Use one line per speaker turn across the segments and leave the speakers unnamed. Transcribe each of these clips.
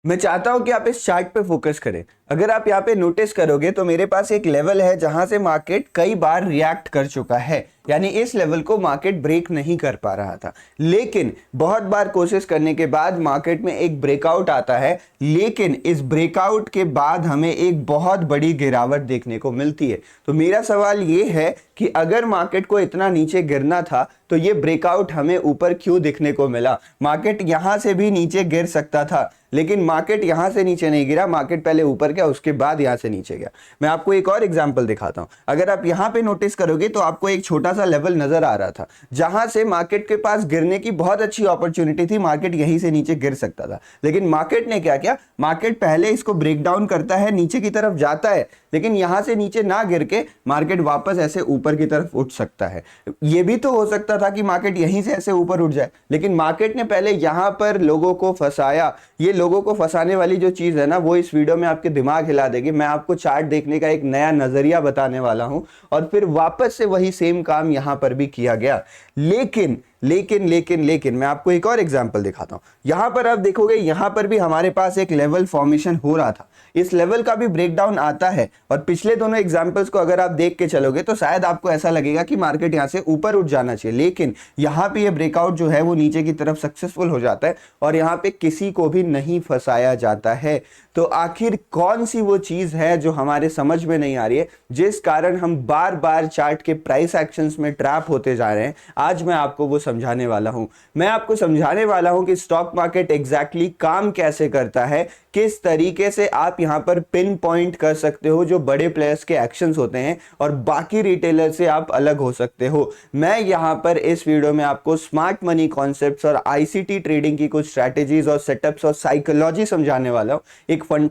मैं चाहता हूं कि आप इस चार्ट पे फोकस करें। अगर आप यहाँ पे नोटिस करोगे तो मेरे पास एक लेवल है जहां से मार्केट कई बार रिएक्ट कर चुका है, यानी इस लेवल को मार्केट ब्रेक नहीं कर पा रहा था। लेकिन बहुत बार कोशिश करने के बाद मार्केट में एक ब्रेकआउट आता है, लेकिन इस ब्रेकआउट के बाद हमें एक बहुत बड़ी गिरावट देखने को मिलती है। तो मेरा सवाल ये है कि अगर मार्केट को इतना नीचे गिरना था तो ये ब्रेकआउट हमें ऊपर क्यों दिखने को मिला? मार्केट यहां से भी नीचे गिर सकता था, लेकिन मार्केट यहां से नीचे नहीं गिरा, मार्केट पहले ऊपर गया उसके बाद यहां से नीचे गया। मैं आपको एक और एग्जांपल दिखाता हूं। अगर आप यहां पे नोटिस करोगे तो आपको एक छोटा सा लेवल नजर आ रहा था जहां से मार्केट के पास गिरने की बहुत अच्छी अपॉर्चुनिटी थी, मार्केट यहीं से नीचे गिर सकता था। लेकिन मार्केट ने क्या किया? मार्केट पहले इसको ब्रेक डाउन करता है, नीचे की तरफ जाता है, लेकिन यहां से नीचे ना गिर के मार्केट वापस ऐसे ऊपर की तरफ उठ सकता है। यह भी तो हो सकता था कि मार्केट यहीं से ऐसे ऊपर उठ जाए, लेकिन मार्केट ने पहले यहां पर लोगों को फंसाया। ये लोगों को फंसाने वाली जो चीज है ना, वो इस वीडियो में आपके दिमाग हिला देगी। मैं आपको चार्ट देखने का एक नया नजरिया बताने वाला हूं और फिर वापस से वही सेम काम यहां पर भी किया गया। लेकिन लेकिन लेकिन लेकिन मैं आपको एक और एग्जांपल दिखाता हूं। यहां पर आप देखोगे, यहां पर भी हमारे पास एक लेवल फॉर्मेशन हो रहा था, इस लेवल का भी ब्रेकडाउन आता है। और पिछले दोनों एग्जांपल्स को अगर आप देख के चलोगे तो शायद आपको ऐसा लगेगा कि मार्केट यहां से ऊपर उठ जाना चाहिए, लेकिन यहां पे ये ब्रेकआउट जो है वो नीचे की तरफ सक्सेसफुल हो जाता है और यहां पे किसी को भी नहीं फंसाया जाता है। तो आखिर कौन सी वो चीज है जो हमारे समझ में नहीं आ रही है, जिस कारण हम बार बार चार्ट के प्राइस एक्शंस में ट्रैप होते जा रहे हैं? आज मैं आपको वो समझाने वाला हूं। मैं आपको समझाने वाला हूं कि स्टॉक मार्केट एग्जैक्टली काम कैसे करता है, किस तरीके से आप यहां पर पिन पॉइंट कर सकते हो जो बड़े प्लेयर्स के एक्शंस होते हैं और बाकी रिटेलर से आप अलग हो सकते हो। मैं यहां पर इस वीडियो में आपको स्मार्ट मनी कॉन्सेप्ट्स और आईसीटी ट्रेडिंग की कुछ स्ट्रैटेजीज और सेटअप्स और साइकोलॉजी समझाने वाला हूं।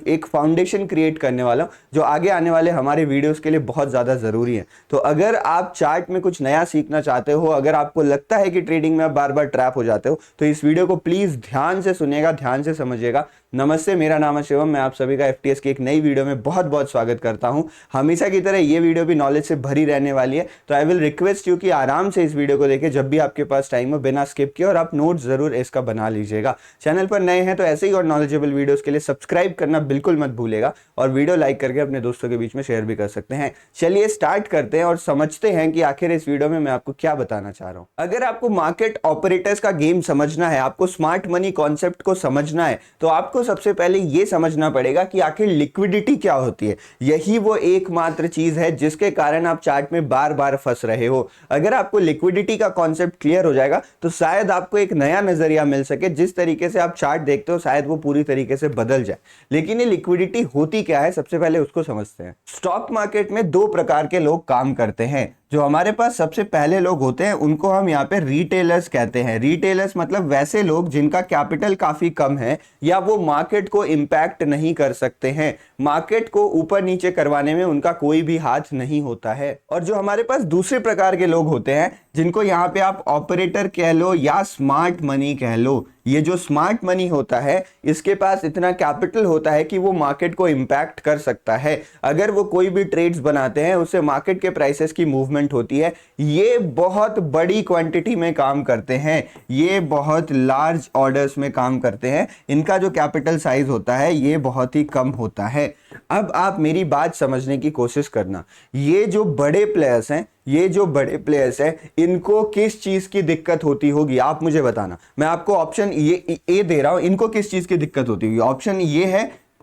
एक फाउंडेशन क्रिएट करने वाला हूं जो आगे आने वाले हमारे वीडियोस के लिए बहुत ज्यादा जरूरी है। तो अगर आप चार्ट में कुछ नया सीखना चाहते हो, अगर आपको लगता है कि ट्रेडिंग में आप बार बार ट्रैप हो जाते हो, तो इस वीडियो को प्लीज ध्यान से सुनिएगा, ध्यान से समझिएगा। नमस्ते, मेरा नाम है शिवम। मैं आप सभी का एफटीएस की एक नई वीडियो में बहुत बहुत स्वागत करता हूं। हमेशा की तरह ये वीडियो भी नॉलेज से भरी रहने वाली है, तो आई विल रिक्वेस्ट यू कि आराम से इस वीडियो को देखें जब भी आपके पास टाइम हो, बिना स्किप किए, और आप नोट जरूर इसका बना लीजिएगा। चैनल पर नए हैं तो ऐसे ही और नॉलेजेबल वीडियोस के लिए सब्सक्राइब करना बिल्कुल मत भूलिएगा और वीडियो लाइक करके अपने दोस्तों के बीच में शेयर भी कर सकते हैं। चलिए स्टार्ट करते हैं और समझते हैं कि आखिर इस वीडियो में मैं आपको क्या बताना चाह रहा हूं। अगर आपको मार्केट ऑपरेटर्स का गेम समझना है, आपको स्मार्ट मनी कॉन्सेप्ट को समझना है, तो आपको सबसे पहले यह समझना पड़ेगा कि आखिर लिक्विडिटी क्या होती है। यही वो एकमात्र चीज है जिसके कारण आप चार्ट में बार बार फंस रहे हो। अगर आपको लिक्विडिटी का कॉन्सेप्ट क्लियर हो जाएगा तो शायद आपको एक नया नजरिया मिल सके, जिस तरीके से आप चार्ट देखते हो शायद वो पूरी तरीके से बदल जाए। लेकिन ये लिक्विडिटी होती क्या है, सबसे पहले उसको समझते हैं। स्टॉक मार्केट में दो प्रकार के लोग काम करते हैं। जो हमारे पास सबसे पहले लोग होते हैं उनको हम यहाँ पे रिटेलर्स कहते हैं। रिटेलर्स मतलब वैसे लोग जिनका कैपिटल काफी कम है या वो मार्केट को इंपैक्ट नहीं कर सकते हैं, मार्केट को ऊपर नीचे करवाने में उनका कोई भी हाथ नहीं होता है। और जो हमारे पास दूसरे प्रकार के लोग होते हैं, जिनको यहाँ पे आप ऑपरेटर कह लो या स्मार्ट मनी कह लो, ये जो स्मार्ट मनी होता है इसके पास इतना कैपिटल होता है कि वो मार्केट को इंपैक्ट कर सकता है। अगर वो कोई भी ट्रेड्स बनाते हैं उससे मार्केट के प्राइसेस की मूवमेंट होती है। ये बहुत बड़ी क्वांटिटी में काम करते हैं, ये बहुत लार्ज ऑर्डर्स में काम करते हैं, इनका जो कैपिटल साइज होता है ये बहुत ही कम होता है। अब आप मेरी बात समझने की कोशिश करना। ये जो बड़े प्लेयर्स हैं, इनको किस चीज की दिक्कत होती होगी आप मुझे बताना। मैं आपको ऑप्शन ए दे रहा हूं, इनको किस चीज की दिक्कत होती होगी। ऑप्शन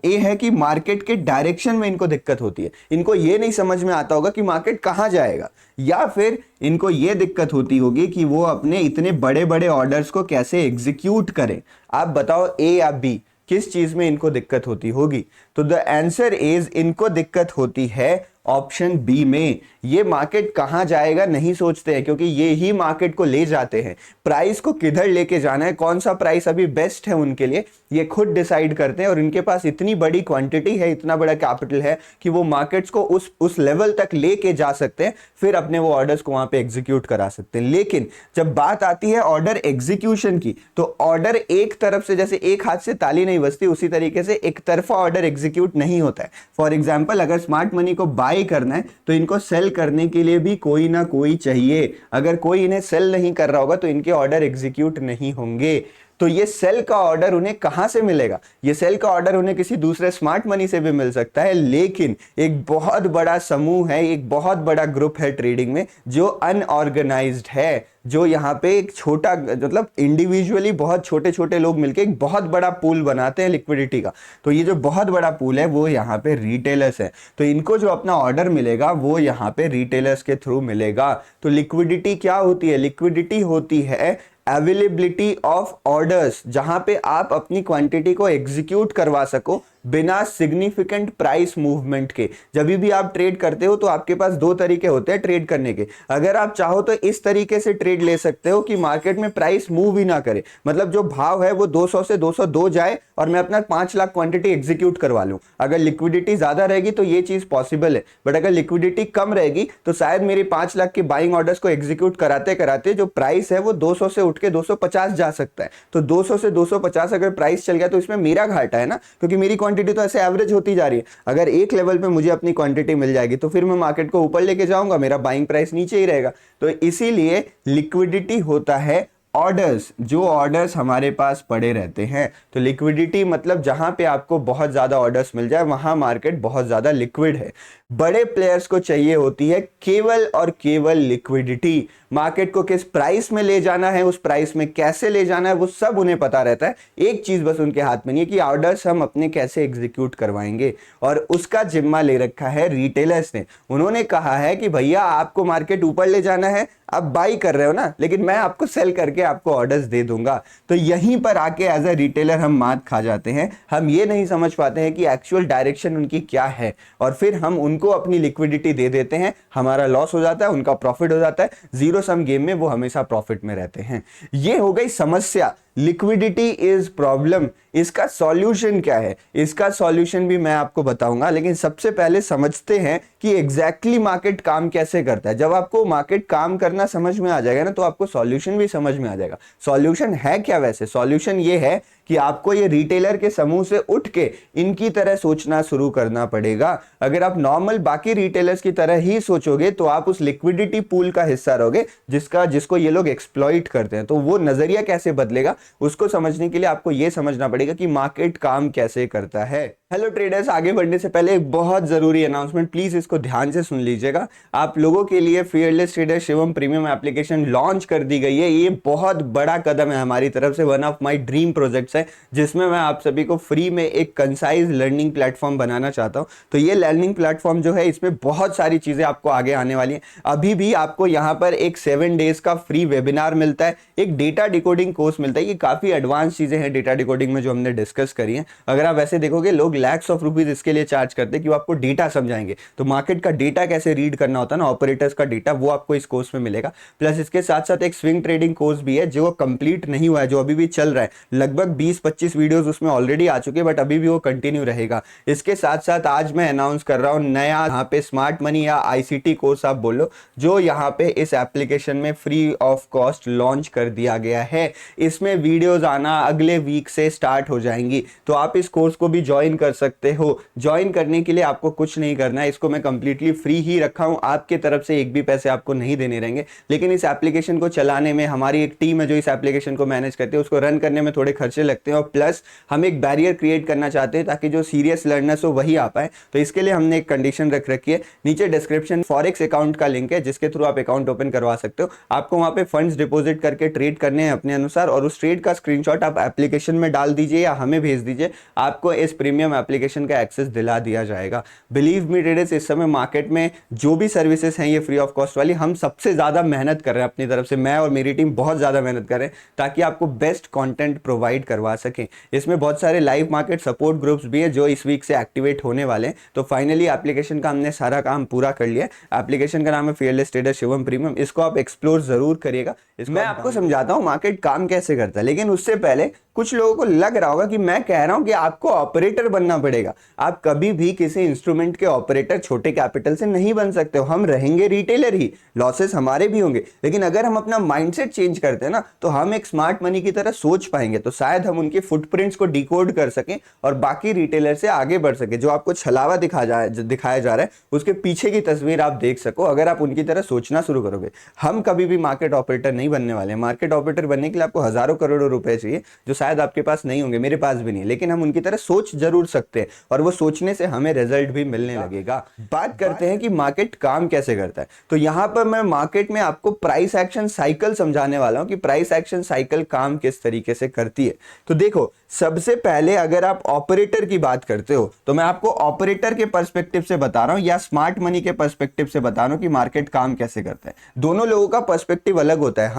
ए है कि मार्केट के डायरेक्शन में इनको दिक्कत होती है, इनको ये नहीं समझ में आता होगा कि मार्केट कहां जाएगा, या फिर इनको ये दिक्कत होती होगी कि वो अपने इतने बड़े बड़े ऑर्डर्स को कैसे एग्जीक्यूट करें। आप बताओ ए या बी, किस चीज में इनको दिक्कत होती होगी? तो द आंसर इज, इनको दिक्कत होती है ऑप्शन बी में। ये मार्केट कहां जाएगा नहीं सोचते हैं, क्योंकि ये ही मार्केट को ले जाते हैं। प्राइस को किधर लेके जाना है, कौन सा प्राइस अभी बेस्ट है उनके लिए, ये खुद डिसाइड करते हैं। और इनके पास इतनी बड़ी क्वांटिटी है, इतना बड़ा कैपिटल है कि वो मार्केट्स को उस लेवल तक लेके जा सकते हैं, फिर अपने वो ऑर्डर्स को वहां पे एग्जीक्यूट करा सकते हैं। लेकिन जब बात आती है ऑर्डर एग्जीक्यूशन की, तो ऑर्डर एक तरफ से, जैसे एक हाथ से ताली नहीं बजती, उसी तरीके से एक तरफा ऑर्डर एग्जीक्यूट नहीं होता है। फॉर एग्जाम्पल, अगर स्मार्ट मनी को बाय करना है तो इनको सेल करने के लिए भी कोई ना कोई चाहिए। अगर कोई इन्हें सेल नहीं कर रहा होगा तो इनके ऑर्डर एग्जीक्यूट नहीं होंगे। तो ये सेल का ऑर्डर उन्हें कहां से मिलेगा? ये सेल का ऑर्डर उन्हें किसी दूसरे स्मार्ट मनी से भी मिल सकता है, लेकिन एक बहुत बड़ा समूह है, एक बहुत बड़ा ग्रुप है ट्रेडिंग में जो अनऑर्गेनाइज्ड है, जो यहाँ पे एक छोटा मतलब इंडिविजुअली बहुत छोटे छोटे लोग मिलके एक बहुत बड़ा पूल बनाते हैं लिक्विडिटी का। तो ये जो बहुत बड़ा पूल है वो यहाँ पे रिटेलर्स है, तो इनको जो अपना ऑर्डर मिलेगा वो यहाँ पे रिटेलर्स के थ्रू मिलेगा। तो लिक्विडिटी क्या होती है? लिक्विडिटी होती है अवेलेबिलिटी ऑफ ऑर्डर्स, जहां पे आप अपनी क्वांटिटी को एग्जीक्यूट करवा सको बिना सिग्निफिकेंट प्राइस मूवमेंट के। जब भी आप ट्रेड करते हो तो आपके पास दो तरीके होते हैं ट्रेड करने के। अगर आप चाहो तो इस तरीके से ट्रेड ले सकते हो कि मार्केट में प्राइस मूव ही ना करे, मतलब जो भाव है वो 200 से 202 जाए और मैं अपना 5 लाख क्वांटिटी एग्जीक्यूट करवा लूं। अगर लिक्विडिटी ज्यादा रहेगी तो ये चीज पॉसिबल है, बट अगर लिक्विडिटी कम रहेगी तो शायद मेरे 5 लाख के बाइंग ऑर्डर्स को एग्जीक्यूट कराते कराते जो प्राइस है वो 200 से उठ के 250 जा सकता है। तो 200 से 250 अगर प्राइस चल गया तो इसमें मेरा घाटा है ना, क्योंकि मेरी क्वांटिटी तो ऐसे एवरेज होती जा रही है। अगर एक लेवल पे मुझे अपनी क्वांटिटी मिल जाएगी तो फिर मैं मार्केट को ऊपर लेके जाऊंगा, मेरा बाइंग प्राइस नीचे ही रहेगा। तो इसीलिए लिक्विडिटी होता है ऑर्डर्स, जो ऑर्डर्स हमारे पास पड़े रहते हैं। तो लिक्विडिटी मतलब जहां पे आपको बहुत ज्यादा ऑर्डर्स मिल जाए वहां मार्केट बहुत ज्यादा लिक्विड है। बड़े प्लेयर्स को चाहिए होती है केवल और केवल लिक्विडिटी। मार्केट को किस प्राइस में ले जाना है, उस प्राइस में कैसे ले जाना है, वो सब उन्हें पता रहता है। एक चीज बस उनके हाथ में नहीं है कि ऑर्डर्स हम अपने कैसे एग्जीक्यूट करवाएंगे, और उसका जिम्मा ले रखा है रिटेलर्स ने। उन्होंने कहा है कि भैया आपको मार्केट ऊपर ले जाना है, आप बाई कर रहे हो ना, लेकिन मैं आपको सेल करके आपको ऑर्डर्स दे दूंगा। तो यहीं पर आके एज अ रिटेलर हम मात खा जाते हैं। हम ये नहीं समझ पाते हैं कि एक्चुअल डायरेक्शन उनकी क्या है, और फिर हम उनको अपनी लिक्विडिटी दे देते हैं। हमारा लॉस हो जाता है, उनका प्रॉफिट हो जाता है। जीरो सम गेम में वो हमेशा प्रॉफिट में रहते हैं। ये हो गई समस्या, लिक्विडिटी इज प्रॉब्लम। इसका सॉल्यूशन क्या है? इसका सॉल्यूशन भी मैं आपको बताऊंगा, लेकिन सबसे पहले समझते हैं कि एग्जैक्टली मार्केट काम कैसे करता है। जब आपको मार्केट काम करना समझ में आ जाएगा ना, तो आपको सॉल्यूशन भी समझ में आ जाएगा। सॉल्यूशन है क्या? वैसे सॉल्यूशन ये है कि आपको ये रिटेलर के समूह से उठ के इनकी तरह सोचना शुरू करना पड़ेगा। अगर आप नॉर्मल बाकी रिटेलर्स की तरह ही सोचोगे तो आप उस लिक्विडिटी पूल का हिस्सा रहोगे जिसको ये लोग एक्सप्लॉइट करते हैं। तो वो नजरिया कैसे बदलेगा, उसको समझने के लिए आपको ये समझना पड़ेगा कि मार्केट काम कैसे करता है। हेलो ट्रेडर्स, आगे बढ़ने से पहले एक बहुत जरूरी अनाउंसमेंट, प्लीज इसको ध्यान से सुन लीजिएगा। आप लोगों के लिए fearless trader Shivam premium application launch कर दी गई है। ये बहुत बड़ा कदम है हमारी तरफ से, one of my dream projects है, जिसमें मैं आप सभी को फ्री में एक कंसाइज लर्निंग प्लेटफॉर्म बनाना चाहता हूं। तो ये लर्निंग प्लेटफॉर्म जो है, इसमें बहुत सारी चीजें आपको आगे आने वाली हैं। अभी भी आपको यहाँ पर एक 7 डेज का फ्री वेबिनार मिलता है, एक डेटा डिकोडिंग कोर्स मिलता है। ये काफी एडवांस चीजें हैं डेटा डिकोडिंग में जो हमने डिस्कस करी है। अगर आप वैसे देखोगे, लोग लैक्स ऑफ रुपीज इसके लिए चार्ज करते हैं कि वो आपको डेटा समझाएंगे। तो मार्केट का डेटा कैसे रीड करना होता है ना, ऑपरेटर्स का डेटा, वो आपको इस कोर्स में मिलेगा। प्लस इसके साथ साथ एक स्विंग ट्रेडिंग कोर्स भी है जो कंप्लीट नहीं हुआ है, जो अभी भी चल रहा है। लगभग 20-25 वीडियोस उसमें ऑलरेडी आ चुके हैं, बट अभी भी वो कंटिन्यू रहेगा। इसके साथ साथ आज मैं अनाउंस कर रहा हूं नया यहाँ पे स्मार्ट मनी या आईसीटी कोर्स आप बोलो, जो यहाँ पे इस एप्लीकेशन में फ्री ऑफ कॉस्ट लॉन्च कर दिया गया है। इसमें वीडियोस आना अगले वीक से स्टार्ट हो जाएंगी, तो आप इस कोर्स को भी ज्वाइन कर सकते हो। ज्वाइन करने के लिए आपको कुछ नहीं करना है, इसको मैं कंप्लीटली फ्री ही रखा हूं, आपके तरफ से एक भी पैसे आपको नहीं देने रहेंगे। लेकिन इस एप्लीकेशन को चलाने में हमारी एक टीम है जो इस एप्लीकेशन को मैनेज करती है, उसको रन करने में थोड़े खर्चे लगते हैं, और प्लस हम एक बैरियर क्रिएट करना चाहते हैं ताकि जो सीरियस लर्नर्स हो वही आ पाए। तो इसके लिए हमने एक कंडीशन रख रखी है। नीचे डिस्क्रिप्शन फॉरेक्स अकाउंट का लिंक है, जिसके थ्रू आप अकाउंट ओपन करवा सकते हो। आपको वहां पे फंड्स डिपॉजिट करके ट्रेड करने हैं अपने अनुसार, और उस ट्रेड का स्क्रीनशॉट आप एप्लीकेशन में डाल दीजिए या हमें भेज दीजिए। आपको इस प्रीमियम एप्लीकेशन का एक्सेस दिला दिया जाएगा। बिलीव मी ट्रेडर्स, इस समय मार्केट में जो भी सर्विसेज हैं ये फ्री ऑफ कॉस्ट वाली, हम सबसे ज्यादा मेहनत कर रहे हैं अपनी तरफ से। मैं और मेरी टीम बहुत ज्यादा मेहनत कर रहे हैं ताकि आपको बेस्ट कंटेंट प्रोवाइड करवा सकें। इसमें बहुत सारे लाइव मार्केट सपोर्ट ग्रुप्स भी है जो इस वीक से एक्टिवेट होने वाले हैं। तो फाइनली एप्लीकेशन का हमने सारा काम पूरा कर लिया। एप्लीकेशन का नाम है फियरलेस ट्रेडर शिवम प्रीमियम। इसको आप एक्सप्लोर जरूर करिएगा। मैं आपको समझाता हूं मार्केट काम कैसे करता है, लेकिन उससे पहले कुछ लोगों को लग रहा होगा कि मैं कह रहा हूं कि आपको ऑपरेटर बनना पड़ेगा। आप कभी भी किसी इंस्ट्रूमेंट के ऑपरेटर छोटे कैपिटल से नहीं बन सकते हो। हम रहेंगे रिटेलर ही, लॉसेस हमारे भी होंगे, लेकिन अगर हम अपना माइंडसेट चेंज करते हैं ना, तो हम एक स्मार्ट मनी की तरह सोच पाएंगे। तो शायद हम उनके फुटप्रिंट्स को डिकोड कर सकें और बाकी रिटेलर से आगे बढ़ सके। जो आपको छलावा दिखाया जा रहा है उसके पीछे की तस्वीर आप देख सको, अगर आप उनकी तरह सोचना शुरू करोगे। हम कभी भी मार्केट ऑपरेटर नहीं बनने वाले। मार्केट ऑपरेटर बनने के लिए आपको हजारों करोड़ों रुपए चाहिए, जो शायद आपके पास नहीं होंगे, मेरे पास भी नहीं, लेकिन हम उनकी तरह सोच जरूर सकते हैं और वो सोचने से हमें रिजल्ट भी मिलने लगेगा। बात करते हैं कि मार्केट काम कैसे करता है। तो यहां पर मैं मार्केट में आपको प्राइस एक्शन साइकिल समझाने वाला हूं कि प्राइस एक्शन साइकिल काम किस तरीके से करती है। तो देखो, सबसे पहले अगर आप ऑपरेटर की बात करते हो तो मैं आपको ऑपरेटर के पर्सपेक्टिव से बता रहा हूं या स्मार्ट मनी के पर्सपेक्टिव से बता रहा हूं कि मार्केट काम कैसे करता है। दोनों लोगों का पर्सपेक्टिव अलग होता है।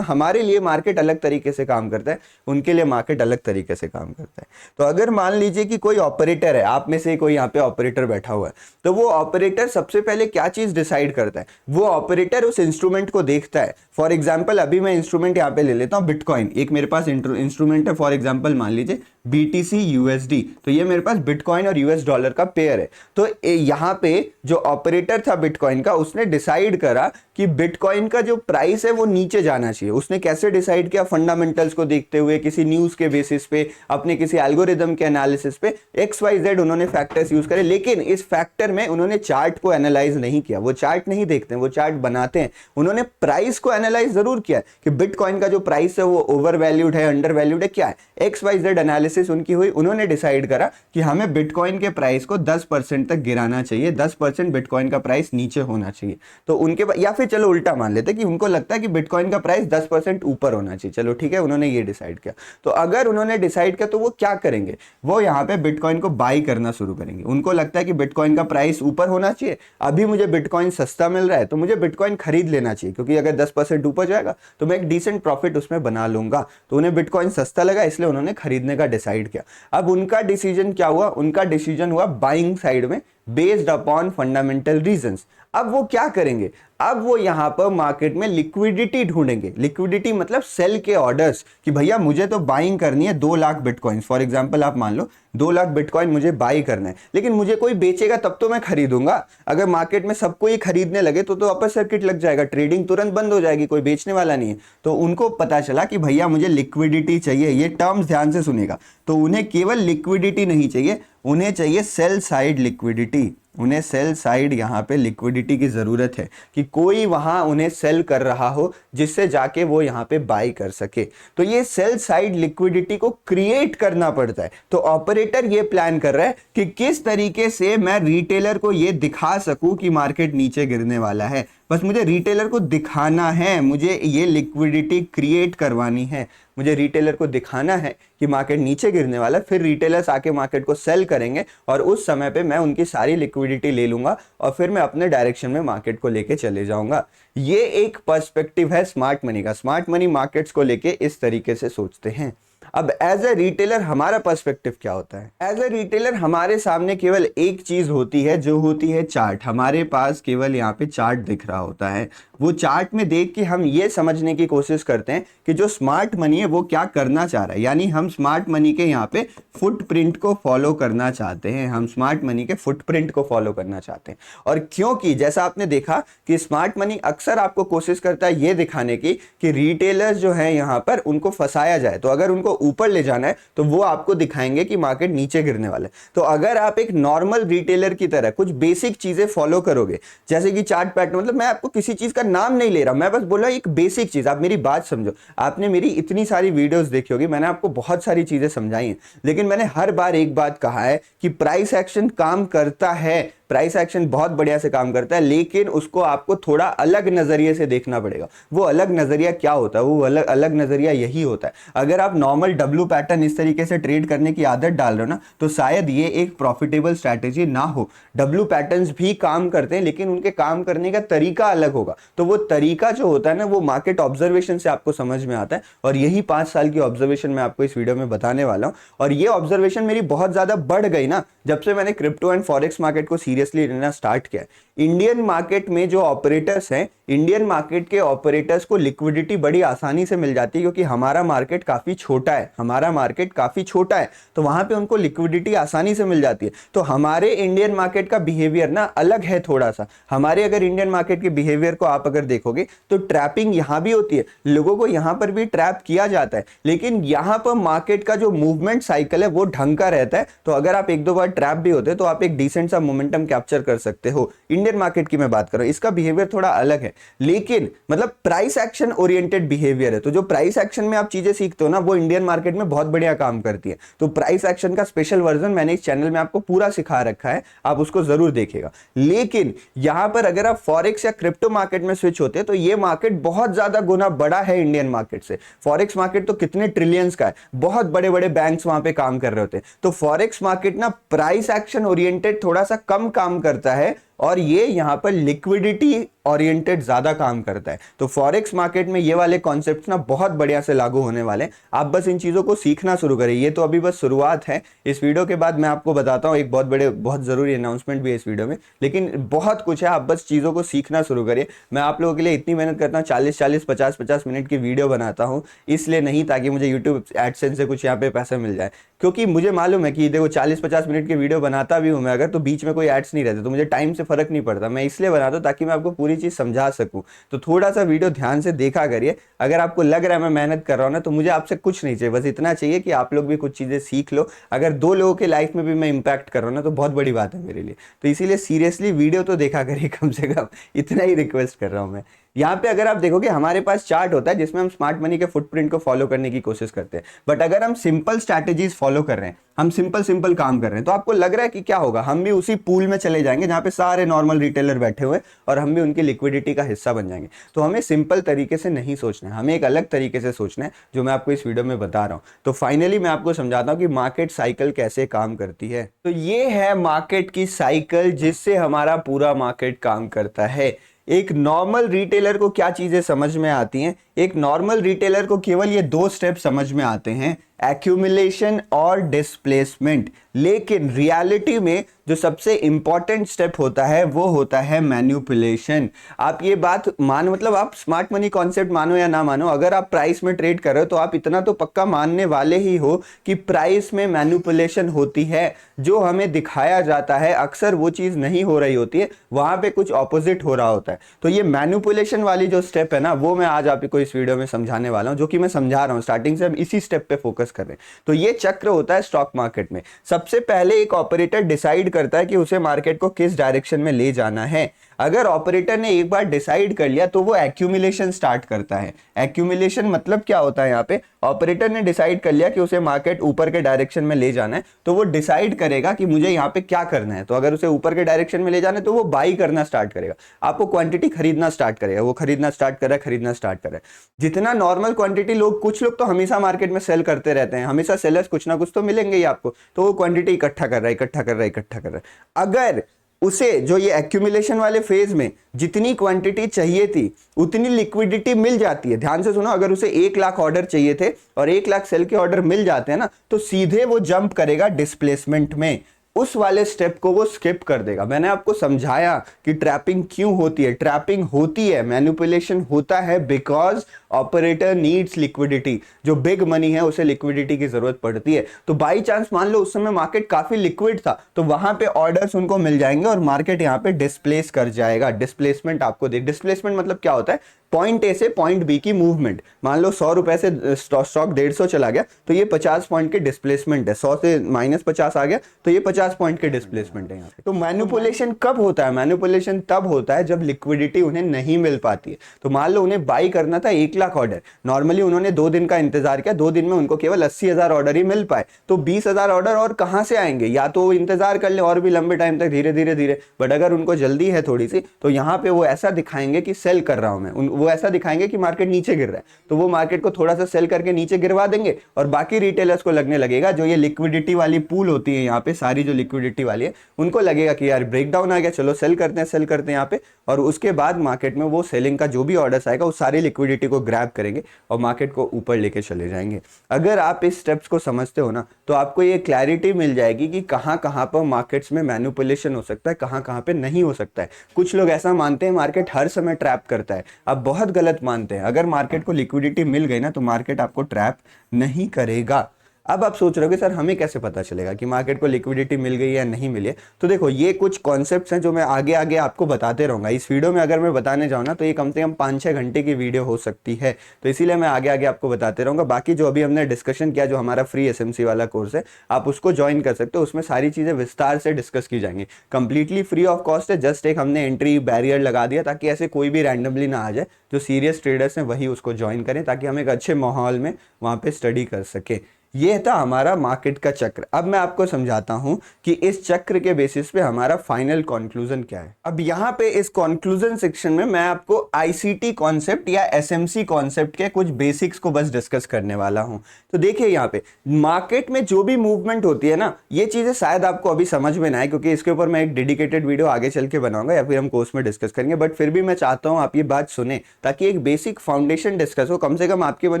हमारे लिए मार्केट अलग तरीके से काम करता है, उनके लिए मार्केट अलग तरीके से काम करता है। तो अगर मान लीजिए कि कोई ऑपरेटर है, आप में से कोई यहाँ पे ऑपरेटर बैठा हुआ है, तो वो ऑपरेटर सबसे पहले क्या चीज डिसाइड करता है? वो ऑपरेटर उस इंस्ट्रूमेंट को देखता है। फॉर एग्जाम्पल अभी मैं इंस्ट्रूमेंट यहाँ पे ले लेता हूँ बिटकॉइन। एक मेरे पास इंस्ट्रूमेंट है, फॉर एग्जाम्पल मान लीजिए BTC USD। तो ये मेरे पास बिटकॉइन और US डॉलर का पेयर है। तो यहाँ पे जो ऑपरेटर था बिटकॉइन का, उसने डिसाइड करा कि बिटकॉइन का जो प्राइस है वो नीचे जाना चाहिए। उसने कैसे डिसाइड किया? फंडामेंटल्स को देखते हुए, किसी न्यूज के बेसिस पे, अपने किसी एल्गोरिदम के एनालिसिस पे, XYZ उन्होंने फैक्टर्स यूज करे। लेकिन इस फैक्टर में उन्होंने चार्ट को एनालाइज नहीं किया। वो चार्ट नहीं देखते, वो चार्ट बनाते हैं। उन्होंने प्राइस को एनालाइज जरूर किया कि बिटकॉइन का जो प्राइस है वो ओवर वैल्यूड है, अंडर वैल्यूड है, क्या है। XYZ एनालिसिस उनकी हुई। उन्होंने डिसाइड करा कि हमें बिटकॉइन के प्राइस को 10% तक गिराना चाहिए, 10% बिटकॉइन का प्राइस नीचे होना चाहिए। तो उनके या फिर चलो उल्टा मान लेते कि उनको लगता है कि बिटकॉइन का प्राइस 10% ऊपर होना चाहिए। चलो ठीक है, उन्होंने ये डिसाइड किया। तो अगर उन्होंने डिसाइड किया तो वो क्या करेंगे? वो यहाँ पे बिटकॉइन को बाई करना शुरू करेंगे। उनको लगता है कि बिटकॉइन का प्राइस ऊपर होना चाहिए, अभी मुझे बिटकॉइन सस्ता मिल रहा है तो मुझे बिटकॉइन खरीद लेना चाहिए, क्योंकि अगर 10% ऊपर जाएगा तो मैं एक डिसेंट प्रॉफिट उसमें बना लूंगा। तो उन्हें बिटकॉइन सस्ता लगा, इसलिए उन्होंने खरीदने का डिसाइड किया। अब उनका डिसीजन क्या हुआ? उनका डिसीजन हुआ बाइंग साइड में, बेस्ड अपॉन फंडामेंटल रीजंस। अब वो क्या करेंगे? अब वो यहां पर मार्केट में लिक्विडिटी ढूंढेंगे। लिक्विडिटी मतलब सेल के ऑर्डर्स, कि भैया मुझे तो बाइंग करनी है 2 लाख बिटकॉइन। फॉर एग्जांपल आप मान लो 2 लाख बिटकॉइन मुझे बाई करना है, लेकिन मुझे कोई बेचेगा तब तो मैं खरीदूंगा। अगर मार्केट में सबको ये खरीदने लगे तो अपर सर्किट लग जाएगा, ट्रेडिंग तुरंत बंद हो जाएगी, कोई बेचने वाला नहीं है। तो उनको पता चला कि भैया मुझे लिक्विडिटी चाहिए। ये टर्म्स ध्यान से सुनेगा। तो उन्हें केवल लिक्विडिटी नहीं चाहिए, उन्हें चाहिए सेल साइड लिक्विडिटी। उन्हें सेल साइड यहाँ पे लिक्विडिटी की जरूरत है कि कोई वहां उन्हें सेल कर रहा हो जिससे जाके वो यहाँ पे बाई कर सके। तो ये सेल साइड लिक्विडिटी को क्रिएट करना पड़ता है। तो ऑपरेटर ये प्लान कर रहा है कि किस तरीके से मैं रिटेलर को ये दिखा सकूं कि मार्केट नीचे गिरने वाला है। बस मुझे रिटेलर को दिखाना है, मुझे ये लिक्विडिटी क्रिएट करवानी है, मुझे रिटेलर को दिखाना है कि मार्केट नीचे गिरने वाला है। फिर रिटेलर्स आके मार्केट को सेल करेंगे और उस समय पे मैं उनकी सारी लिक्विडिटी ले लूंगा और फिर मैं अपने डायरेक्शन में मार्केट को लेके चले जाऊंगा। ये एक पर्सपेक्टिव है स्मार्ट मनी का। स्मार्ट मनी मार्केट्स को लेके इस तरीके से सोचते हैं। अब एज ए रिटेलर हमारा पर्सपेक्टिव क्या होता है? एज ए रिटेलर हमारे सामने केवल एक चीज होती है, जो होती है चार्ट। हमारे पास केवल यहाँ पे चार्ट दिख रहा होता है। वो चार्ट में देख के हम ये समझने की कोशिश करते हैं कि जो स्मार्ट मनी है वो क्या करना चाह रहा है। यानी हम स्मार्ट मनी के यहाँ पे फुटप्रिंट को फॉलो करना चाहते हैं। हम स्मार्ट मनी के फुटप्रिंट को फॉलो करना चाहते हैं। और क्योंकि जैसा आपने देखा कि स्मार्ट मनी अक्सर आपको कोशिश करता है ये दिखाने की कि रिटेलर्स जो है यहाँ पर उनको फंसाया जाए। तो अगर उनको ऊपर ले जाना है तो वो आपको दिखाएंगे कि मार्केट नीचे गिरने वाला है। तो अगर आप एक नॉर्मल रिटेलर की तरह कुछ बेसिक चीजें फॉलो करोगे, जैसे कि चार्ट पैटर्न, मतलब मैं आपको किसी चीज का नाम नहीं ले रहा, मैं बस बोल रहा एक बेसिक चीज, आप मेरी बात समझो। आपने मेरी इतनी सारी वीडियोस देखी होगी, मैंने आपको बहुत सारी चीजें समझाई हैं, लेकिन मैंने हर बार एक बात कहा है कि प्राइस एक्शन काम करता है। प्राइस एक्शन बहुत बढ़िया से काम करता है, लेकिन उसको आपको थोड़ा अलग नजरिए से देखना पड़ेगा। वो अलग नजरिया क्या होता है? वो अलग नजरिया यही होता है। अगर आप नॉर्मल डब्ल्यू पैटर्न इस तरीके से ट्रेड करने की आदत डाल रहे हो ना, तो शायद ये एक प्रॉफिटेबल स्ट्रैटेजी ना हो। डब्ल्यू पैटर्न्स भी काम करते हैं, लेकिन उनके काम करने का तरीका अलग होगा। तो वो तरीका जो होता है ना, वो मार्केट ऑब्जर्वेशन से आपको समझ में आता है। और यही 5 साल की ऑब्जर्वेशन मैं आपको इस वीडियो में बताने वाला हूं। और ये ऑब्जर्वेशन मेरी बहुत ज्यादा बढ़ गई ना, जब से मैंने क्रिप्टो एंड फॉरेक्स मार्केट को सीरियसली लेना स्टार्ट किया है। इंडियन मार्केट में जो ऑपरेटर्स हैं, इंडियन मार्केट के ऑपरेटर्स को लिक्विडिटी बड़ी आसानी से मिल जाती है, क्योंकि हमारा मार्केट काफी छोटा है, हमारा मार्केट काफी छोटा है, तो वहां पे उनको लिक्विडिटी आसानी से मिल जाती है। तो हमारे इंडियन मार्केट का बिहेवियर ना अलग है थोड़ा सा। हमारे अगर इंडियन मार्केट के बिहेवियर को आप अगर देखोगे तो ट्रैपिंग यहां भी होती है, लोगों को यहां पर भी ट्रैप किया जाता है, लेकिन यहां पर मार्केट का जो मूवमेंट साइकिल है वो ढंग का रहता है। तो अगर आप एक दो बार ट्रैप भी होते तो आप एक डिसेंट सा मोमेंटम कैप्चर कर सकते हो। इंडियन मार्केट की मैं बात कर रहा हूं, इसका बिहेवियर थोड़ा अलग है, लेकिन मतलब प्राइस एक्शन ओरिएंटेड बिहेवियर है। तो जो प्राइस एक्शन में आप चीजें सीखते हो ना, वो इंडियन मार्केट में बहुत बढ़िया काम करती है। तो प्राइस एक्शन का स्पेशल वर्जन मैंने इस चैनल में आपको पूरा सिखा रखा है, आप उसको जरूर देखिएगा। लेकिन यहां पर अगर आप फॉरेक्स या क्रिप्टो मार्केट में स्विच होते हैं तो ये मार्केट बहुत ज्यादा गुना बड़ा है इंडियन मार्केट से। फॉरेक्स मार्केट तो कितने ट्रिलियंस का है, बहुत बड़े बड़े बैंक्स वहां पे काम कर रहे होते हैं। तो फॉरेक्स मार्केट ना प्राइस एक्शन ओरिएंटेड थोड़ा सा कम काम करता है, और ये यहां पर लिक्विडिटी ओरिएंटेड ज्यादा काम करता है। तो फॉरेक्स मार्केट में ये वाले कॉन्सेप्ट्स ना बहुत बढ़िया से लागू होने वाले हैं। आप बस इन चीजों को सीखना शुरू करें, ये तो अभी बस शुरुआत है। इस वीडियो के बाद मैं आपको बताता हूँ एक बहुत जरूरी अनाउंसमेंट भी है इस वीडियो में, लेकिन बहुत कुछ है, आप बस चीजों को सीखना शुरू करिए। मैं आप लोगों के लिए इतनी मेहनत करता हूँ, 40-40, 50-50 मिनट की वीडियो बनाता हूँ, इसलिए नहीं ताकि मुझे यूट्यूब एडसेंस से कुछ यहाँ पे पैसे मिल जाए, क्योंकि मुझे मालूम है कि देखो 40-50 मिनट की वीडियो बनाता भी हूं मैं अगर, तो बीच में कोई एड्स नहीं रहते तो मुझे टाइम से फर्क नहीं पड़ता। मैं इसलिए बनाता हूं ताकि मैं आपको पूरी चीज समझा सकूं। तो थोड़ा सा वीडियो ध्यान से देखा करिए। अगर आपको लग रहा है मैं मेहनत कर रहा हूं ना, तो मुझे आपसे कुछ नहीं चाहिए, बस इतना चाहिए कि आप लोग भी कुछ चीजें सीख लो। अगर 2 लोगों के लाइफ में भी मैं इंपैक्ट कर रहा हूं ना, तो बहुत बड़ी बात है मेरे लिए। तो इसीलिए सीरियसली वीडियो तो देखा करिए कम से कम, इतना ही रिक्वेस्ट कर रहा हूं मैं। यहाँ पे अगर आप देखोगे हमारे पास चार्ट होता है जिसमें हम स्मार्ट मनी के फुटप्रिंट को फॉलो करने की कोशिश करते हैं। बट अगर हम सिंपल स्ट्रैटेजीज फॉलो कर रहे हैं, हम सिंपल काम कर रहे हैं, तो आपको लग रहा है कि क्या होगा, हम भी उसी पूल में चले जाएंगे जहां पे सारे नॉर्मल रिटेलर बैठे हुए और हम भी उनकी लिक्विडिटी का हिस्सा बन जाएंगे। तो हमें सिंपल तरीके से नहीं सोचना है, हमें एक अलग तरीके से सोचना है, जो मैं आपको इस वीडियो में बता रहा हूं। तो फाइनली मैं आपको समझाता हूं कि मार्केट साइकिल कैसे काम करती है। तो ये है मार्केट की साइकिल जिससे हमारा पूरा मार्केट काम करता है। एक नॉर्मल रिटेलर को क्या चीजें समझ में आती हैं? एक नॉर्मल रिटेलर को केवल ये 2 स्टेप समझ में आते हैं, एक्यूमुलेशन और डिस्प्लेसमेंट। लेकिन रियलिटी में जो सबसे इंपॉर्टेंट स्टेप होता है वो होता है मैन्युपुलेशन। आप ये बात मानो, मतलब आप स्मार्ट मनी कॉन्सेप्ट मानो या ना मानो, अगर आप प्राइस में ट्रेड कर रहे हो तो आप इतना तो पक्का मानने वाले ही हो कि प्राइस में मैन्युपुलेशन होती है। जो हमें दिखाया जाता है अक्सर वो चीज नहीं हो रही होती है, वहां पे कुछ ऑपोजिट हो रहा होता है। तो ये मैन्युपुलेशन वाली जो स्टेप है ना, वो मैं आज आपको इस वीडियो में समझाने वाला हूं, जो कि मैं समझा रहा हूं स्टार्टिंग से, हम इसी स्टेप पे फोकस कर रहे हैं। तो ये चक्र होता है स्टॉक मार्केट में। सबसे पहले एक ऑपरेटर डिसाइड करता है कि उसे मार्केट को किस डायरेक्शन में ले जाना है। अगर ऑपरेटर ने एक बार डिसाइड कर लिया तो वो एक्यूमुलेशन स्टार्ट करता है। एक्यूमुलेशन मतलब क्या होता है? यहाँ पे ऑपरेटर ने डिसाइड कर लिया कि उसे मार्केट ऊपर के डायरेक्शन में ले जाना है, तो वो डिसाइड करेगा कि मुझे यहाँ पे क्या करना है। तो अगर उसे ऊपर के डायरेक्शन में ले जाना है तो वो बाई करना स्टार्ट करेगा, आपको क्वांटिटी खरीदना स्टार्ट करेगा। वो खरीदना स्टार्ट कर रहा है। जितना नॉर्मल क्वांटिटी लोग, कुछ लोग तो हमेशा मार्केट में सेल करते रहते हैं, हमेशा सेलर्स कुछ ना कुछ तो मिलेंगे ही आपको, तो वो क्वांटिटी इकट्ठा कर रहा है। अगर उसे जो ये एक्यूमुलेशन वाले फेज में जितनी क्वांटिटी चाहिए थी उतनी लिक्विडिटी मिल जाती है, ध्यान से सुनो, अगर उसे 1 लाख ऑर्डर चाहिए थे और 1 लाख सेल के ऑर्डर मिल जाते हैं ना, तो सीधे वो जंप करेगा डिस्प्लेसमेंट में। उस वाले स्टेप को वो स्किप कर देगा। मैंने आपको समझाया कि ट्रैपिंग क्यों होती है। ट्रैपिंग होती है, मैनिपुलेशन होता है बिकॉज ऑपरेटर नीड्स लिक्विडिटी। जो बिग मनी है उसे लिक्विडिटी की जरूरत पड़ती है। तो बाई चांस मान लो उस समय मार्केट काफी लिक्विड था, तो वहां पे ऑर्डर्स उनको मिल जाएंगे और मार्केट यहाँ पे डिस्प्लेस कर जाएगा। डिस्प्लेसमेंट आपको देख, डिस्प्लेसमेंट मतलब क्या होता है? पॉइंट ए से पॉइंट बी की मूवमेंट। मान लो 100 रुपए से स्टॉक 150 चला गया तो ये 50 पॉइंट के डिस्प्लेसमेंट है। 100 से -50 आ गया तो ये 50 पॉइंट के डिस्प्लेसमेंट है यहाँ पे। तो मैनिपुलेशन कब होता है? मैनिपुलेशन तब होता है जब लिक्विडिटी उन्हें नहीं मिल पाती है। तो मान लो उन्हें बाई करना था 1 लाख ऑर्डर, नॉर्मली उन्होंने 2 दिन का इंतजार किया, 2 दिन में उनको केवल 80,000 ऑर्डर ही मिल पाए, तो 20,000 ऑर्डर और कहां से आएंगे? या तो वो इंतजार कर ले और भी लंबे टाइम तक, धीरे धीरे। बट अगर उनको जल्दी है थोड़ी सी, तो यहाँ पे वो ऐसा दिखाएंगे कि सेल कर रहा हूं मैं, वो ऐसा दिखाएंगे कि मार्केट नीचे गिर रहा है, तो वो मार्केट को थोड़ा सा सेल करके नीचे गिरवा देंगे और बाकी रिटेलर्स को लगने लगेगा, जो ये लिक्विडिटी वाली पूल होती है यहाँ पे, सारी जो लिक्विडिटी वाली है, उनको लगेगा कि यार ब्रेकडाउन आ गया, चलो सेल करते हैं यहाँ पे। और उसके बाद मार्केट में वो सेलिंग का जो भी ऑर्डर्स आएगा वो सारी लिक्विडिटी को ग्रैब करेंगे और मार्केट को ऊपर लेके चले जाएंगे। अगर आप इस स्टेप्स को समझते हो ना, तो आपको ये क्लैरिटी मिल जाएगी कि कहाँ कहाँ पर मार्केट्स में मैनिपुलेशन हो सकता है, कहाँ कहाँ पे नहीं हो सकता है। कुछ लोग ऐसा मानते हैं मार्केट हर समय ट्रैप करता है, आप बहुत गलत मानते हैं। अगर मार्केट को लिक्विडिटी मिल गई ना तो मार्केट आपको ट्रैप नहीं करेगा। अब आप सोच रहे हो कि सर हमें कैसे पता चलेगा कि मार्केट को लिक्विडिटी मिल गई या नहीं मिली है? तो देखो ये कुछ कॉन्सेप्ट्स हैं जो मैं आगे आगे आपको बताते रहूंगा। इस वीडियो में अगर मैं बताने जाऊँ ना तो ये कम से कम 5-6 घंटे की वीडियो हो सकती है, तो इसीलिए मैं आगे आगे आपको बताते रहूंगा। बाकी जो अभी हमने डिस्कशन किया, जो हमारा फ्री एसएमसी वाला कोर्स है, आप उसको ज्वाइन कर सकते हो। उसमें सारी चीजें विस्तार से डिस्कस की जाएंगी, कंप्लीटली फ्री ऑफ कॉस्ट है। जस्ट एक हमने एंट्री बैरियर लगा दिया ताकि ऐसे कोई भी रैंडमली ना आ जाए। जो सीरियस ट्रेडर्स हैं वही उसको ज्वाइन करें ताकि हम एक अच्छे माहौल में वहां पे स्टडी कर सके। ये था हमारा मार्केट का चक्र। अब मैं आपको समझाता हूं कि इस चक्र के बेसिस पे हमारा फाइनल कंक्लूजन क्या है। अब यहां पे इस कंक्लूजन सेक्शन में मैं आपको आईसीटी कॉन्सेप्ट या एसएमसी कॉन्सेप्ट के कुछ बेसिक्स को बस डिस्कस करने वाला हूं। तो देखिए यहां पे मार्केट में जो भी मूवमेंट होती है ना, ये चीजें शायद आपको अभी समझ में ना आए क्योंकि इसके ऊपर मैं एक डेडिकेटेड वीडियो आगे चल के बनाऊंगा या फिर हम कोर्स में डिस्कस करेंगे। बट फिर भी मैं चाहता हूं आप ये बात सुने ताकि एक बेसिक फाउंडेशन डिस्कस हो। कम से कम आपके मन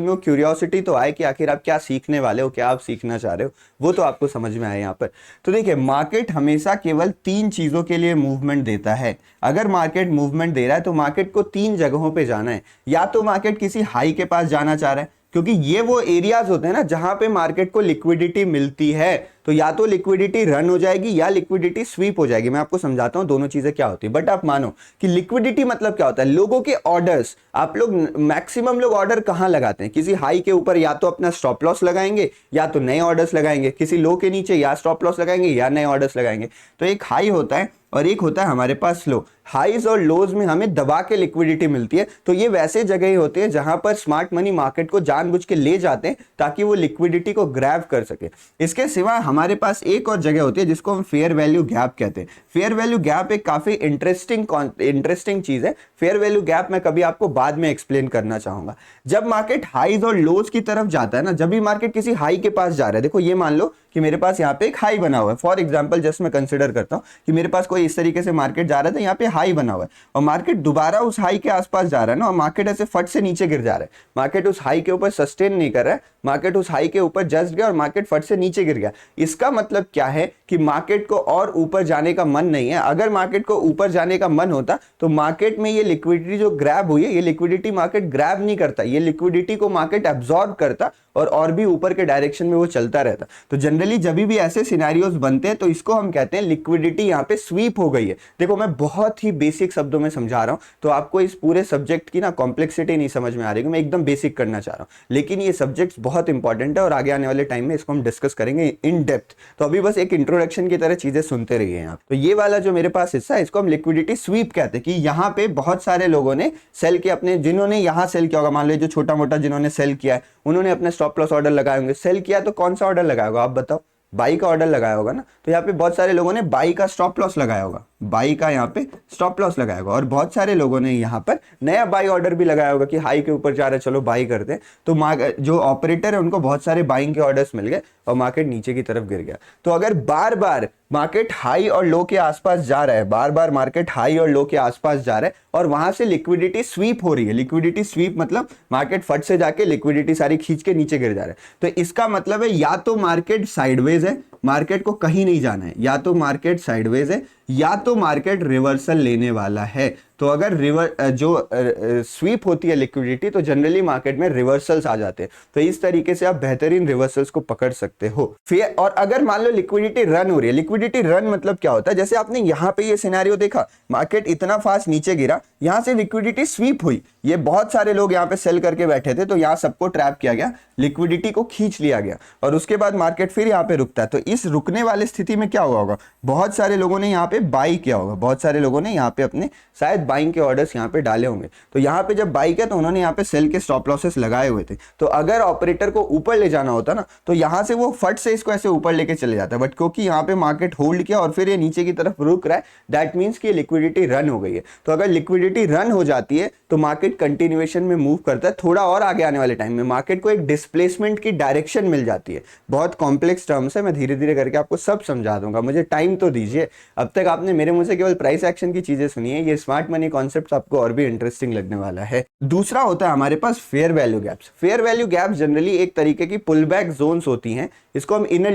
में वो क्यूरियोसिटी तो आए कि आखिर आप क्या सीखने वाले हो, क्या आप सीखना चाह रहे हो, वो तो आपको समझ में आए यहाँ पर। तो देखिए मार्केट हमेशा केवल 3 चीजों के लिए मूवमेंट देता है। अगर मार्केट मूवमेंट दे रहा है तो मार्केट को 3 जगहों पे जाना है। या तो मार्केट किसी हाई के पास जाना चाह रहा है, क्योंकि ये वो एरियाज होते हैं ना जहां पे मार्केट को लिक्विडिटी मिलती है। तो या तो लिक्विडिटी रन हो जाएगी या लिक्विडिटी स्वीप हो जाएगी। मैं आपको समझाता हूं दोनों चीजें क्या होती है। बट आप मानो कि लिक्विडिटी मतलब क्या होता है, लोगों के ऑर्डर्स। आप लोग मैक्सिमम लोग ऑर्डर कहां लगाते हैं? किसी हाई के ऊपर या तो अपना स्टॉप लॉस लगाएंगे या तो नए ऑर्डर्स लगाएंगे, किसी लो के नीचे या स्टॉप लॉस लगाएंगे या नए ऑर्डर्स लगाएंगे। तो एक हाई होता है और एक होता है हमारे पास लो। हाइज और लोज में हमें दबा के लिक्विडिटी मिलती है। तो ये वैसे जगह ही होती है जहां पर स्मार्ट मनी मार्केट को जानबूझ के ले जाते हैं ताकि वो लिक्विडिटी को ग्रैब कर सके। इसके सिवा हमारे पास एक और जगह होती है जिसको हम फेयर वैल्यू गैप कहते हैं। फेयर वैल्यू गैप एक काफी इंटरेस्टिंग चीज है। फेयर वैल्यू गैप मैं कभी आपको बाद में एक्सप्लेन करना चाहूंगा। जब मार्केट हाइज और लोज की तरफ जाता है ना, जब भी मार्केट किसी हाई के पास जा रहा है, देखो ये मान लो कि मेरे पास यहाँ पे एक हाई बना हुआ है। फॉर एग्जांपल जस्ट मैं कंसिडर करता हूँ कि मेरे पास कोई इस तरीके से मार्केट जा रहा था, यहाँ पे हाई बना हुआ है और मार्केट दोबारा उस हाई के आसपास जा रहा है ना, और मार्केट ऐसे फट से नीचे गिर जा रहा है। मार्केट उस हाई के ऊपर सस्टेन नहीं कर रहा है, मार्केट उस हाई के ऊपर जस्ट गया और मार्केट फट से नीचे गिर गया। इसका मतलब क्या है कि मार्केट को और ऊपर जाने का मन नहीं है। अगर मार्केट को ऊपर जाने का मन होता तो मार्केट में ये लिक्विडिटी जो ग्रैब हुई है, ये लिक्विडिटी मार्केट ग्रैब नहीं करता, ये लिक्विडिटी को मार्केट एब्जॉर्ब करता और भी ऊपर के डायरेक्शन में वो चलता रहता। तो जनरली जब भी ऐसे सिनेरियोज बनते हैं तो इसको हम कहते हैं लिक्विडिटी यहाँ पे स्वीप हो गई है। देखो मैं बहुत ही बेसिक शब्दों में समझा रहा हूं, तो आपको इस पूरे सब्जेक्ट की ना कॉम्प्लेक्सिटी नहीं समझ में आ रही है। मैं एकदम बेसिक करना चाह रहा हूं, लेकिन ये सब्जेक्ट बहुत इंपॉर्टेंट है और आगे आने वाले टाइम में इसको हम डिस्कस करेंगे इन डेप्थ। तो अभी बस एक इंट्रोडक्शन की तरह चीजें सुनते रहिए यहाँ। तो ये वाला जो मेरे पास हिस्सा है इसको हम लिक्विडिटी स्वीप कहते हैं कि यहाँ पे बहुत सारे लोगों ने सेल किया अपने, जिन्होंने यहाँ सेल किया होगा, मान लो जो छोटा मोटा जिन्होंने सेल किया है उन्होंने अपने स्टॉप लॉस ऑर्डर लगाए होंगे। सेल किया तो कौन सा ऑर्डर लगाया होगा आप बताओ? बाई का ऑर्डर लगाया होगा ना। तो यहाँ पे बहुत सारे लोगों ने बाई का स्टॉप लॉस लगाया होगा, बाई का यहाँ पे स्टॉप लॉस लगाया होगा। और बहुत सारे लोगों ने यहाँ पर नया बाई ऑर्डर भी लगाया होगा कि हाई के ऊपर जा रहा है, चलो बाई करते हैं। तो जो ऑपरेटर है उनको बहुत सारे बाइंग के ऑर्डर्स मिल गए और मार्केट नीचे की तरफ गिर गया। तो अगर बार बार मार्केट हाई और लो के आसपास जा रहा है, बार बार मार्केट हाई और लो के आसपास जा रहा है और वहां से लिक्विडिटी स्वीप हो रही है, लिक्विडिटी स्वीप मतलब मार्केट फट से जाके लिक्विडिटी सारी खींच के नीचे गिर जा रहा है, तो इसका मतलब है या तो मार्केट साइडवेज है, मार्केट को कहीं नहीं जाना है, या तो मार्केट साइडवेज है या तो मार्केट रिवर्सल लेने वाला है। तो अगर स्वीप होती है लिक्विडिटी तो जनरली मार्केट में रिवर्सल्स आ जाते हैं। तो इस तरीके से आप बेहतरीन रिवर्सल्स को पकड़ सकते हो। फिर और अगर मान लो लिक्विडिटी रन हो रही है, लिक्विडिटी रन मतलब क्या होता है? जैसे आपने यहाँ पे ये सिनेरियो देखा, मार्केट इतना फास्ट नीचे गिरा, यहाँ से लिक्विडिटी स्वीप हुई, ये बहुत सारे लोग यहाँ पे सेल करके बैठे थे, तो यहाँ सबको ट्रैप किया गया, लिक्विडिटी को खींच लिया गया और उसके बाद मार्केट फिर यहाँ पे रुकता है। तो इस रुकने वाली स्थिति में क्या हुआ होगा? बहुत सारे लोगों ने यहाँ पे बाई किया होगा, बहुत सारे लोगों ने यहाँ पे अपने शायद बाइंग के ऑर्डर्स यहाँ पे डाले होंगे। तो यहाँ पे जब बाई किया तो उन्होंने यहाँ पे सेल के स्टॉप लॉसेस लगाए हुए थे। तो अगर ऑपरेटर को ऊपर ले जाना होता ना तो यहाँ से वो फट से इसको ऐसे ऊपर लेके चले जाता है, बट क्योंकि यहाँ पे मार्केट होल्ड किया और फिर ये नीचे की तरफ रुक रहा है, दैट मीन्स कि लिक्विडिटी रन हो गई है। तो अगर लिक्विडिटी रन हो जाती है तो मार्केट कंटिन्यूएशन में मूव करता है। थोड़ा और आगे आने वाले टाइम में मार्केट को एक डिस्प्लेसमेंट की डायरेक्शन मिल जाती है। बहुत कॉम्प्लेक्स टर्म्स है, मैं धीरे धीरे करके आपको सब समझा दूंगा, मुझे टाइम तो दीजिए। अब तक आपने मेरे मुंह से केवल प्राइस एक्शन की चीजें सुनी है, ये स्मार्ट मनी कॉन्सेप्ट आपको और भी इंटरेस्टिंग लगने वाला है। दूसरा होता है हमारे पास fair value gaps. Fair value gaps generally एक तरीके की पुल बैक जोन्स होती हैं, इसको हम इनर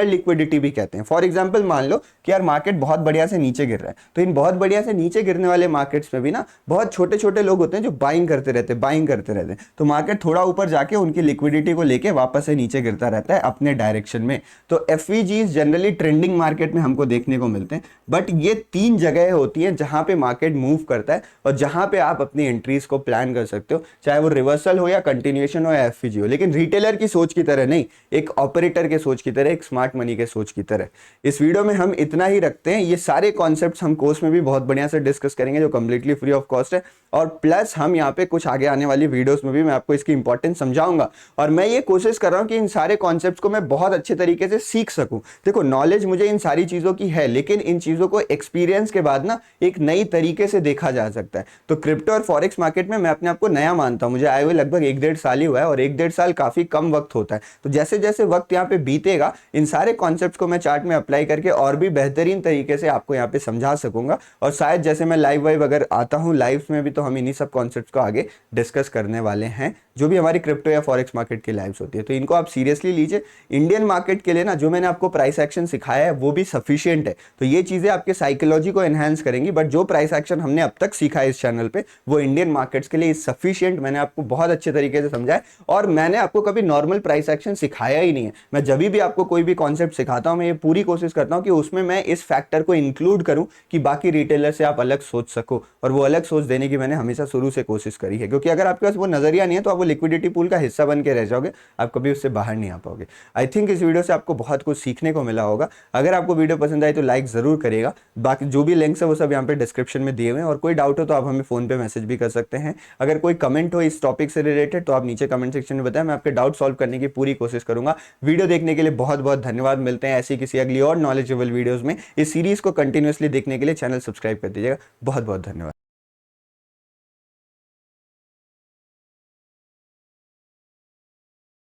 लिक्विडिटी भी कहते हैं। फॉर एग्जांपल मान लो कि यार मार्केट बहुत बढ़िया से नीचे गिर रहा है, तो इन बहुत बढ़िया से नीचे गिरने वाले मार्केट्स में भी ना बहुत छोटे छोटे लोग होते हैं जो बाइंग करते रहते हैं, तो मार्केट थोड़ा ऊपर जाके उनकी लिक्विडिटी को लेके वापस से नीचे गिरता रहता है अपने डायरेक्शन में। तो एफवीजीज जनरली ट्रेंडिंग मार्केट में हमको देखने को मिलते हैं। बट ये 3 जगह होती हैं जहां पे मार्केट मूव करता है और जहां पे आप अपनी एंट्रीज को प्लान कर सकते हो, चाहे वो रिवर्सल हो या कंटिन्यूएशन हो या एफवीजी हो, लेकिन रिटेलर की सोच की तरह नहीं, एक ऑपरेटर के सोच की तरह, एक स्मार्ट मनी के सोच की तरह। इस वीडियो में हम इतना ही रखते हैं। ये सारे कॉन्सेप्ट्स हम कोर्स में भी बहुत बढ़िया से डिस्कस करेंगे जो कंप्लीटली फ्री ऑफ कॉस्ट है, और प्लस हम यहाँ पे कुछ आगे आने वाली वीडियोस में भी मैं आपको इसकी इंपॉर्टेंस समझाऊंगा। और मैं ये कोशिश कर रहा हूँ कि इन सारे कॉन्सेप्ट्स को मैं बहुत अच्छे तरीके से सीख सकूं। देखो नॉलेज मुझे इन सारी चीजों की है, लेकिन इन चीजों को एक्सपीरियंस के बाद ना एक नई तरीके से देखा जा सकता है। तो क्रिप्टो और फॉरेक्स मार्केट में मैं अपने आप को नया मानता हूँ, मुझे आए हुए लगभग 1-1.5 साल ही हुआ है, और 1-1.5 साल काफी कम वक्त होता है। तो जैसे जैसे वक्त यहाँ पे बीतेगा, इन सारे कॉन्सेप्ट्स को मैं चार्ट में अप्लाई करके और भी बेहतरीन तरीके से आपको यहाँ पे समझा सकूंगा। और शायद जैसे मैं लाइव वाइव अगर आता हूँ लाइव में भी, तो हम इन्हीं सब कॉन्सेप्ट्स को आगे डिस्कस करने वाले हैं जो भी हमारी क्रिप्टो या फॉरेक्स मार्केट की लाइव्स होती है। तो इनको आप सीरियसली लीजिए। इंडियन मार्केट के लिए ना जो मैंने आपको प्राइस एक्शन सिखाया है वो भी सफिशिएंट है, तो ये चीजें आपके साइकोलॉजी को एनहांस करेंगी। बट जो प्राइस एक्शन हमने अब तक सीखा है इस चैनल पे, वो इंडियन मार्केट्स के लिए सफिशिएंट, मैंने आपको बहुत अच्छे तरीके से समझाया। और मैंने आपको कभी नॉर्मल प्राइस एक्शन सिखाया ही नहीं है। मैं जब भी आपको कोई भी कॉन्सेप्ट सिखाता हूं, मैं ये पूरी कोशिश करता हूं कि उसमें मैं इस फैक्टर को इंक्लूड करूं कि बाकी रिटेलर से आप अलग सोच सको, और वो अलग सोच देने की मैंने हमेशा शुरू से कोशिश करी है। क्योंकि अगर आपके पास वो नजरिया नहीं है तो आप वो लिक्विडिटी पूल का हिस्सा बन के रह जाओगे, आप कभी उससे बाहर नहीं आ पाओगे। आई थिंक इस वीडियो से आपको बहुत कुछ सीखने को मिला होगा। अगर आपको वीडियो पसंद आई तो लाइक जरूर करिएगा। बाकी जो भी लिंक्स है वो सब यहाँ पे डिस्क्रिप्शन में दिए हुए हैं, और कोई डाउट हो तो आप हमें फोन पे मैसेज भी कर सकते हैं। अगर कोई कमेंट हो इस टॉपिक से रिलेटेड तो आप नीचे कमेंट सेक्शन में बताएं, मैं आपके डाउट सॉल्व करने की पूरी कोशिश करूंगा। वीडियो देखने के लिए बहुत बहुत धन्यवाद। मिलते हैं ऐसी किसी अगली और नॉलेजेबल वीडियोज में। इस सीरीज को कंटिन्यूअसली देखने के लिए चैनल सब्सक्राइब कर दीजिएगा। बहुत बहुत धन्यवाद।